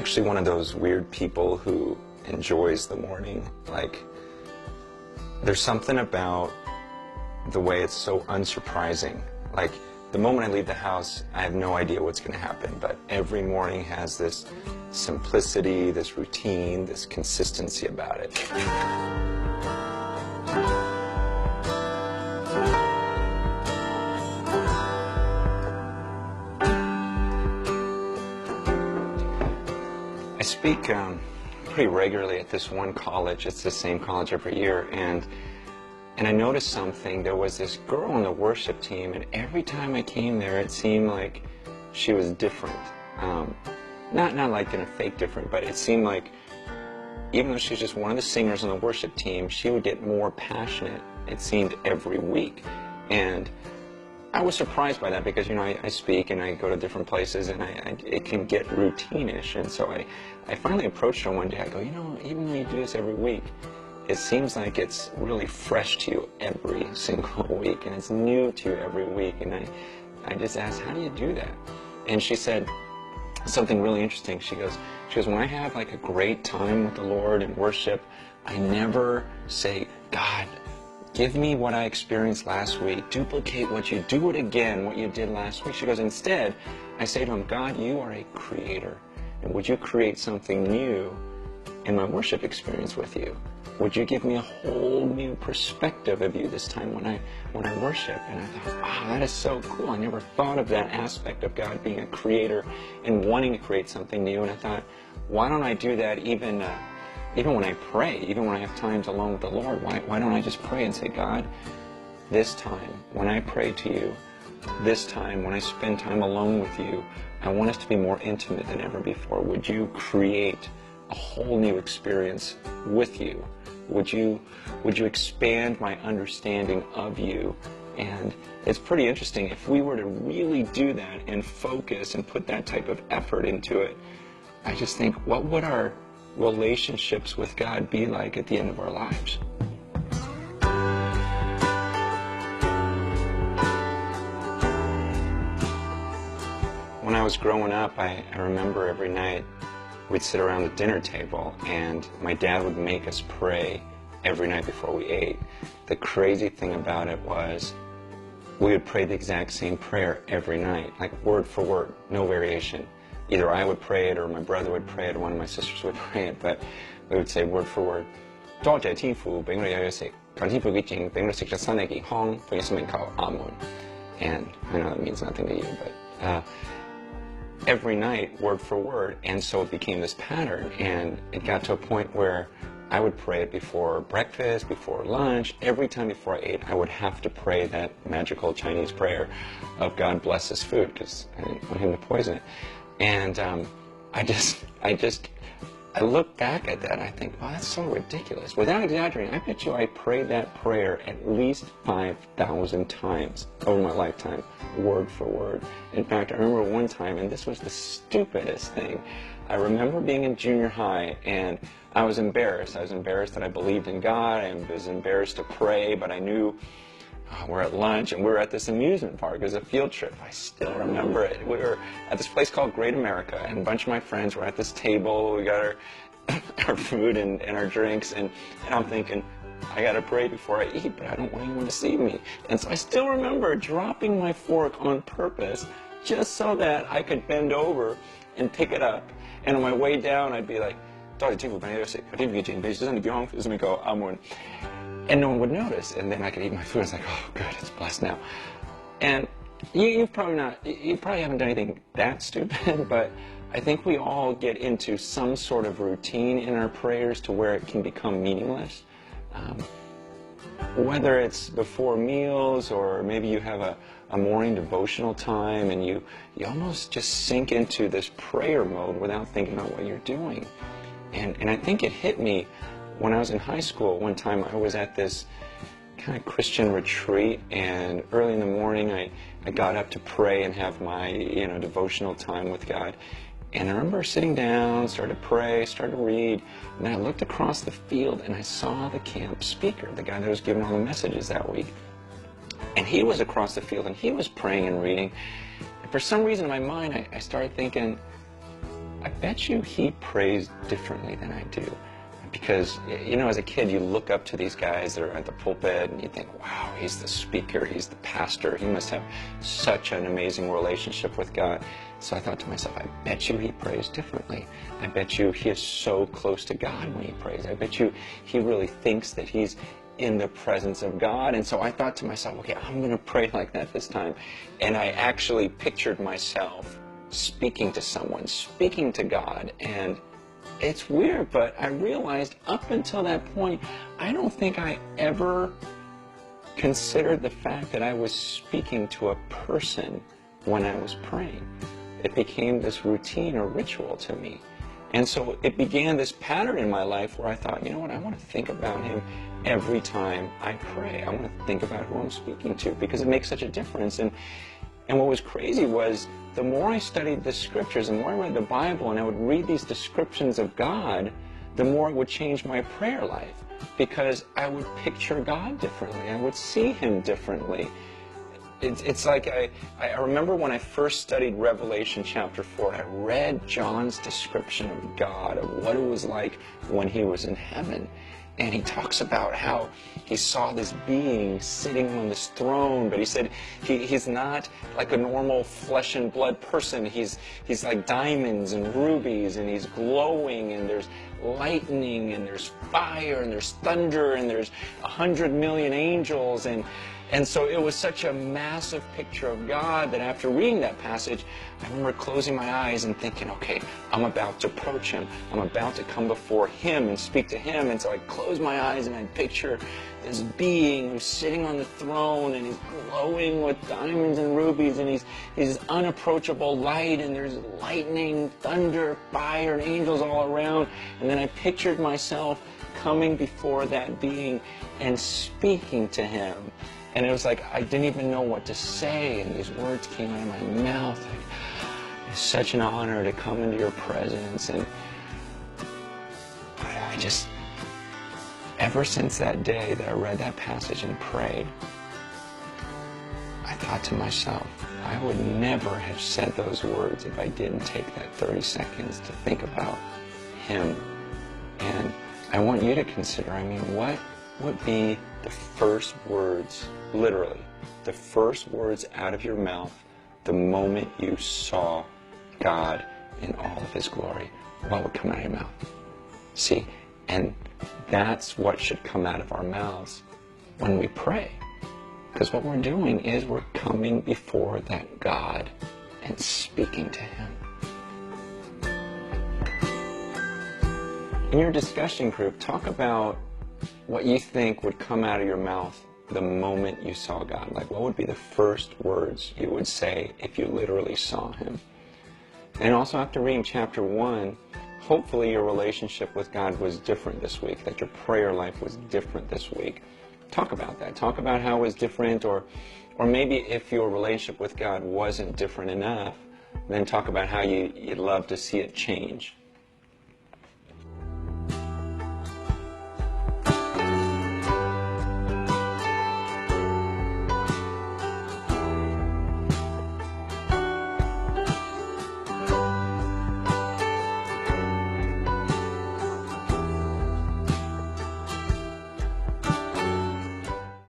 actually one of those weird people who enjoys the morning. Like, there's something about the way it's so unsurprising. Like, the moment I leave the house, I have no idea what's going to happen, but every morning has this simplicity, this routine, this consistency about it. I speak pretty regularly at this one college. It's the same college every year, and I noticed something. There was this girl on the worship team, and every time I came there, it seemed like she was different. Not like in a fake different, but it seemed like even though she was just one of the singers on the worship team, she would get more passionate, it seemed, every week. And I was surprised by that because, you know, I speak and I go to different places, and it can get routine-ish. And so I finally approached her one day. I go, you know, even though you do this every week, it seems like it's really fresh to you every single week, and it's new to you every week. And I just asked, how do you do that? And she said something really interesting. She goes, when I have like a great time with the Lord and worship, I never say, God, give me what I experienced last week. Duplicate what you do it again, what you did last week. She goes, instead, I say to him, God, you are a creator, and would you create something new in my worship experience with you? Would you give me a whole new perspective of you this time when I worship? And I thought, wow, that is so cool. I never thought of that aspect of God being a creator and wanting to create something new. And I thought, why don't I do that even when I pray, even when I have times alone with the Lord? Why don't I just pray and say, God, this time when I pray to you, this time when I spend time alone with you, I want us to be more intimate than ever before. Would you create a whole new experience with you? Would you expand my understanding of you? And it's pretty interesting. If we were to really do that and focus and put that type of effort into it, I just think, what would our relationships with God be like at the end of our lives? When I was growing up, I remember every night we'd sit around the dinner table, and my dad would make us pray every night before we ate. The crazy thing about it was we would pray the exact same prayer every night, like word for word, no variation. Either I would pray it or my brother would pray it or one of my sisters would pray it, but we would say word for word. 多謝天父俾我哋有嘢食，求天父嘅證俾我哋食咗身體健康，奉耶穌名求阿門. And I know that means nothing to you, but every night, word for word, and so it became this pattern, and it got to a point where I would pray it before breakfast, before lunch. Every time before I ate, I would have to pray that magical Chinese prayer of God bless this food, because I didn't want him to poison it. And I look back at that and I think, wow, that's so ridiculous. Without exaggerating, I bet you I prayed that prayer at least 5,000 times over my lifetime, word for word. In fact, I remember one time, and this was the stupidest thing. I remember being in junior high, and I was embarrassed. I was embarrassed that I believed in God. I was embarrassed to pray, but I knew we're at lunch, and we were at this amusement park. It was a field trip. I still remember it. We were at this place called Great America, and a bunch of my friends were at this table. We got our food and our drinks, and I'm thinking, I got to pray before I eat, but I don't want anyone to see me. And so I still remember dropping my fork on purpose just so that I could bend over and pick it up. And on my way down, I'd be like, and no one would notice, and then I could eat my food. It's like, oh, good, it's blessed now. And you probably haven't done anything that stupid, but I think we all get into some sort of routine in our prayers to where it can become meaningless. Whether it's before meals, or maybe you have a morning devotional time, and you almost just sink into this prayer mode without thinking about what you're doing. And I think it hit me when I was in high school. One time I was at this kind of Christian retreat, and early in the morning I got up to pray and have my devotional time with God. And I remember sitting down, started to pray, started to read, and then I looked across the field and I saw the camp speaker, the guy that was giving all the messages that week. And he was across the field and he was praying and reading. And for some reason in my mind I started thinking, I bet you he prays differently than I do. Because, you know, as a kid, you look up to these guys that are at the pulpit and you think, wow, he's the speaker, he's the pastor, he must have such an amazing relationship with God. So I thought to myself, I bet you he prays differently. I bet you he is so close to God when he prays. I bet you he really thinks that he's in the presence of God. And so I thought to myself, okay, I'm going to pray like that this time. And I actually pictured myself speaking to someone, speaking to God. And it's weird, but I realized up until that point, I don't think I ever considered the fact that I was speaking to a person when I was praying. It became this routine or ritual to me. And so it began this pattern in my life where I thought, you know what, I want to think about him every time I pray. I want to think about who I'm speaking to because it makes such a difference. And what was crazy was the more I studied the scriptures, the more I read the Bible, and I would read these descriptions of God, the more it would change my prayer life because I would picture God differently. I would see him differently. It's like I remember when I first studied Revelation chapter 4, I read John's description of God, of what it was like when he was in heaven. And he talks about how he saw this being sitting on this throne, but he said he's not like a normal flesh and blood person. He's like diamonds and rubies, and he's glowing, and there's lightning, and there's fire, and there's thunder, and there's 100 million angels, and so it was such a massive picture of God that after reading that passage, I remember closing my eyes and thinking, okay, I'm about to approach him. I'm about to come before him and speak to him. And so I closed my eyes and I picture this being who's sitting on the throne, and he's glowing with diamonds and rubies, and he's this unapproachable light, and there's lightning, thunder, fire, and angels all around. And then I pictured myself coming before that being and speaking to him. And it was like I didn't even know what to say, and these words came out of my mouth. Like, it's such an honor to come into your presence. And I just, ever since that day that I read that passage and prayed, I thought to myself, I would never have said those words if I didn't take that 30 seconds to think about him. And I want you to consider, I mean, what would be the first words, literally, the first words out of your mouth the moment you saw God in all of his glory? What would come out of your mouth? See, and that's what should come out of our mouths when we pray. Because what we're doing is we're coming before that God and speaking to him. In your discussion group, talk about what you think would come out of your mouth the moment you saw God. Like, what would be the first words you would say if you literally saw him? And also, after reading chapter 1, hopefully your relationship with God was different this week, that your prayer life was different this week. Talk about that. Talk about how it was different, or maybe if your relationship with God wasn't different enough, then talk about how you'd love to see it change.